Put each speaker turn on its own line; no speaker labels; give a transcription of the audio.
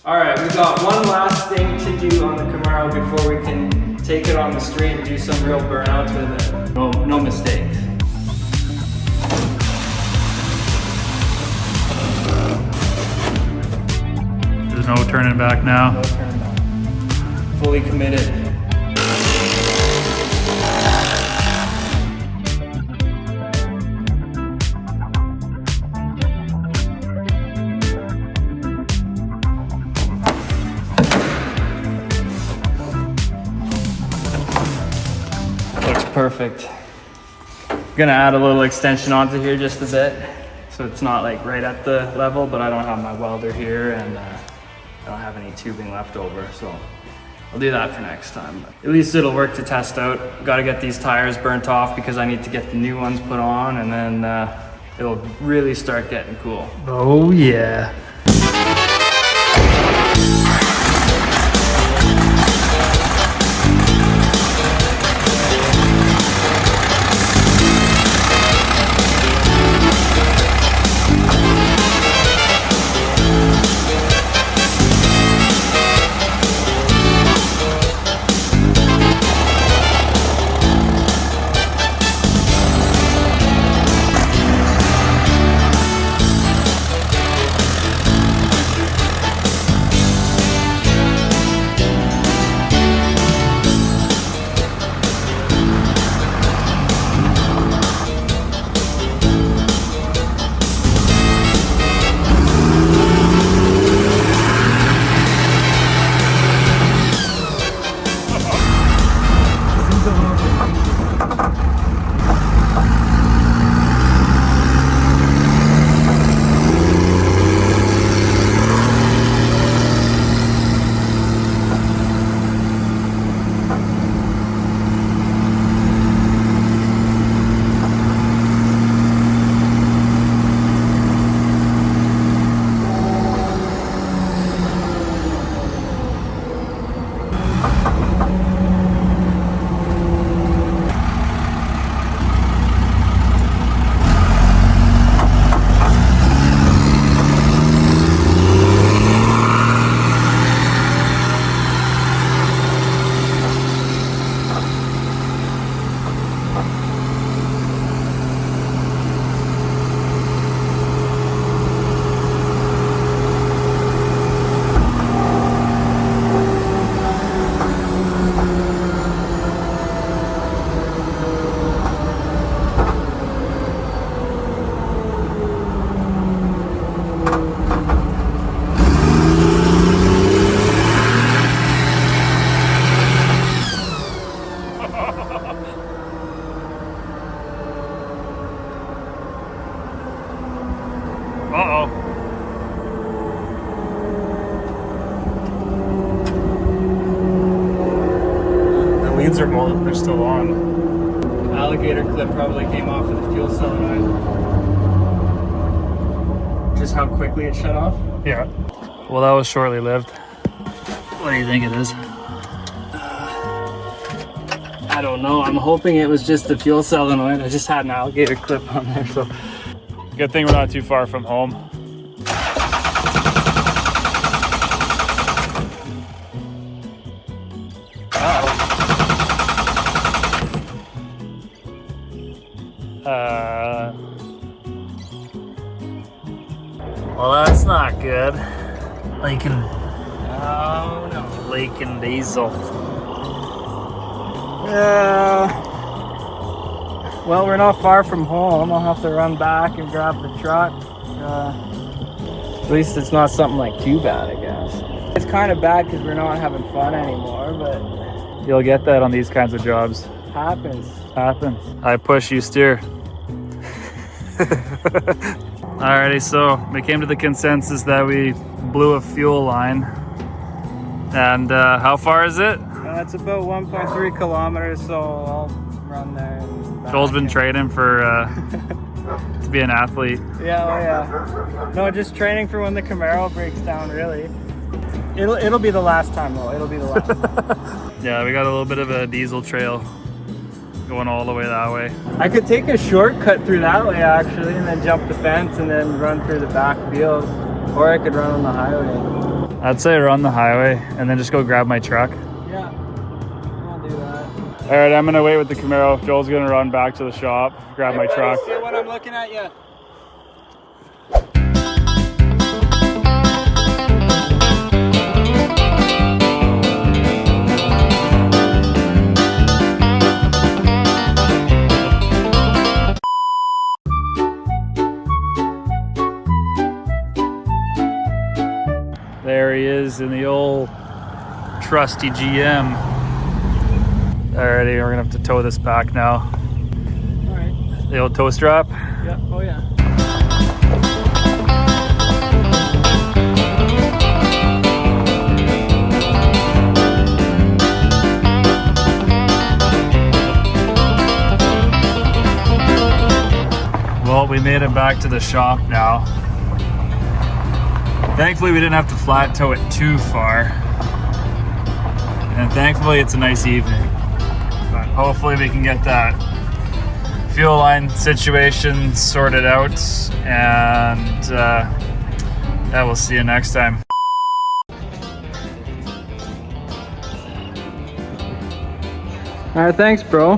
All right, we got one last thing to do on the Camaro before we can take it on the street and do some real burnouts with it. No mistakes.
There's no turning back now.
No turning back. Fully committed. Looks perfect. Gonna add a little extension onto here just a bit, so it's not like right at the level, but I don't have my welder here and I don't have any tubing left over, so I'll do that for next time. But at least it'll work to test out. Gotta get these tires burnt off because I need to get the new ones put on, and then it'll really start getting cool.
Oh yeah. They're still on.
Alligator clip probably came off of the fuel solenoid. Just how quickly it shut off?
Yeah. Well, that was shortly lived. What do you think it is?
I don't know. I'm hoping it was just the fuel solenoid. I just had an alligator clip on there, so.
Good thing we're not too far from home. Well, that's not good. Leaking.
Oh no.
Leaking diesel.
Well, we're not far from home. I'll have to run back and grab the truck. At least it's not something like too bad, I guess. It's kind of bad because we're not having fun anymore, but
You'll get that on these kinds of jobs.
happens.
Happens. I push, you steer. Alrighty, so we came to the consensus that we blew a fuel line. And how far is it?
It's about 1.3 kilometers, so I'll run there. And back.
Joel's been training for to be an athlete.
Yeah, oh yeah. No, just training for when the Camaro breaks down, really. It'll be the last time though. It'll be the last.
Yeah, we got a little bit of a diesel trail going all the way that way.
I could take a shortcut through that way actually, and then jump the fence and then run through the back field, or I could run on the highway.
I'd say run the highway and then just go grab my truck.
Yeah, I'll do that.
All right, I'm gonna wait with the Camaro. Joel's gonna run back to the shop, grab my truck.
See what I'm looking at, yeah.
There he is in the old trusty GM. Alrighty, we're gonna have to tow this back now.
All right.
The old tow strap.
Yeah, oh yeah.
Well, we made it back to the shop now. Thankfully, we didn't have to flat tow it too far. And thankfully, it's a nice evening. But hopefully we can get that fuel line situation sorted out. And yeah, we'll see you next time.
All right, thanks, bro.